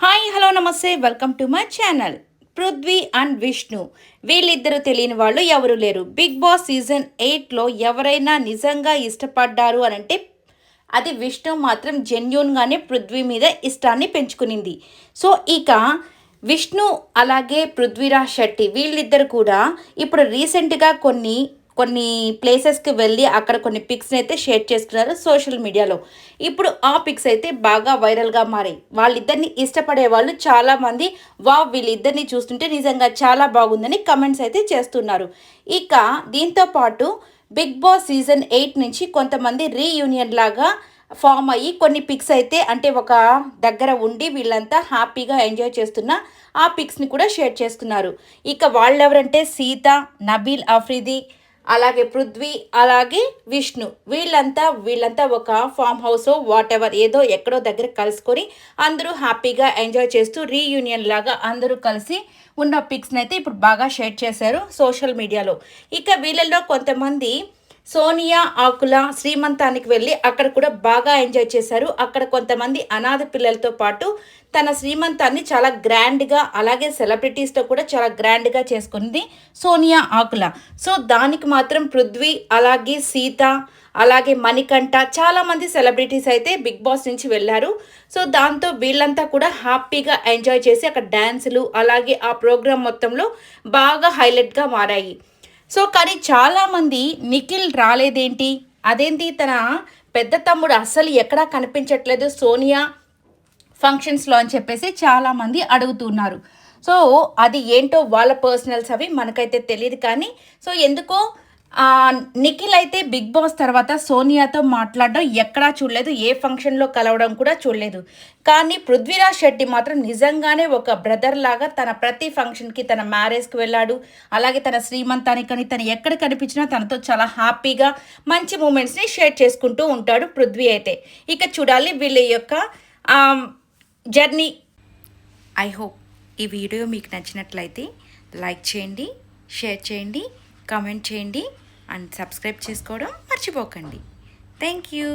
Hi hello నమస్తే welcome to my channel. Prithvi and Vishnu వీళ్ళిద్దరూ తెలియని వాళ్ళు ఎవరు లేరు. బిగ్ బాస్ సీజన్ 8లో ఎవరైనా నిజంగా ఇష్టపడ్డారు అని అంటే అది విష్ణు మాత్రం జెన్యూన్గానే పృథ్వీ మీద ఇష్టాన్ని పెంచుకునింది. సో ఇక విష్ణు అలాగే పృథ్వీరాజ్ శెట్టి వీళ్ళిద్దరు కూడా ఇప్పుడు రీసెంట్గా కొన్ని కొన్ని ప్లేసెస్కి వెళ్ళి అక్కడ కొన్ని పిక్స్ని అయితే షేర్ చేసుకున్నారు సోషల్ మీడియాలో. ఇప్పుడు ఆ పిక్స్ అయితే బాగా వైరల్గా మారాయి. వాళ్ళిద్దరిని ఇష్టపడే వాళ్ళు చాలామంది వీళ్ళిద్దరిని చూస్తుంటే నిజంగా చాలా బాగుందని కమెంట్స్ అయితే చేస్తున్నారు. ఇక దీంతో పాటు బిగ్ బాస్ సీజన్ 8 నుంచి కొంతమంది రీయూనియన్ లాగా ఫామ్ అయ్యి కొన్ని పిక్స్ అయితే అంటే ఒక దగ్గర ఉండి వీళ్ళంతా హ్యాపీగా ఎంజాయ్ చేస్తున్న ఆ పిక్స్ని కూడా షేర్ చేసుకున్నారు. ఇక వాళ్ళెవరంటే సీత, నబీల్ అఫ్రిది, అలాగే పృథ్వీ, అలాగే విష్ణు వీళ్ళంతా ఒక ఫామ్ హౌస్ వాట్ ఎవర్ ఏదో ఎక్కడో దగ్గర కలుసుకొని అందరూ హ్యాపీగా ఎంజాయ్ చేస్తూ రీయూనియన్ లాగా అందరూ కలిసి ఉన్న పిక్స్ని అయితే ఇప్పుడు బాగా షేర్ చేశారు సోషల్ మీడియాలో. ఇక వీళ్ళల్లో కొంతమంది సోనియా ఆకుల శ్రీమంతానికి వెళ్ళి అక్కడ కూడా బాగా ఎంజాయ్ చేశారు. అక్కడ కొంతమంది అనాథ పిల్లలతో పాటు తన శ్రీమంతాన్ని చాలా గ్రాండ్గా అలాగే సెలబ్రిటీస్తో కూడా చాలా గ్రాండ్గా చేసుకుంది సోనియా ఆకుల. సో దానికి మాత్రం పృథ్వీ అలాగే సీత అలాగే మణికంఠ చాలామంది సెలబ్రిటీస్ అయితే బిగ్ బాస్ నుంచి వెళ్ళారు. సో దాంతో వీళ్ళంతా కూడా హ్యాపీగా ఎంజాయ్ చేసి అక్కడ డ్యాన్సులు అలాగే ఆ ప్రోగ్రామ్ మొత్తంలో బాగా హైలైట్గా మారాయి. సో కానీ చాలామంది నిఖిల్ రాలేదేంటి, అదేంటి తన పెద్ద తమ్ముడు అస్సలు ఎక్కడా కనిపించట్లేదు సోనియా ఫంక్షన్స్లో అని చెప్పేసి చాలామంది అడుగుతున్నారు. సో అది ఏంటో వాళ్ళ పర్సనల్స్ అవి మనకైతే తెలియదు. కానీ సో ఎందుకో నిఖిల్ అయితే బిగ్ బాస్ తర్వాత సోనియాతో మాట్లాడడం ఎక్కడా చూడలేదు, ఏ ఫంక్షన్లో కలవడం కూడా చూడలేదు. కానీ పృథ్వీరాజ్ శెట్టి మాత్రం నిజంగానే ఒక బ్రదర్ లాగా తన ప్రతి ఫంక్షన్కి తన మ్యారేజ్కి వెళ్ళాడు, అలాగే తన శ్రీమంతానికి కానీ తను ఎక్కడ కనిపించినా తనతో చాలా హ్యాపీగా మంచి మూమెంట్స్ని షేర్ చేసుకుంటూ ఉంటాడు పృథ్వీ అయితే. ఇక చూడాలి వీళ్ళ యొక్క జర్నీ. ఐ హోప్ ఈ వీడియో మీకు నచ్చినట్లయితే లైక్ చేయండి, షేర్ చేయండి, కామెంట్ చేయండి అండ్ సబ్స్క్రైబ్ చేసుకోవడం మర్చిపోకండి. Thank you.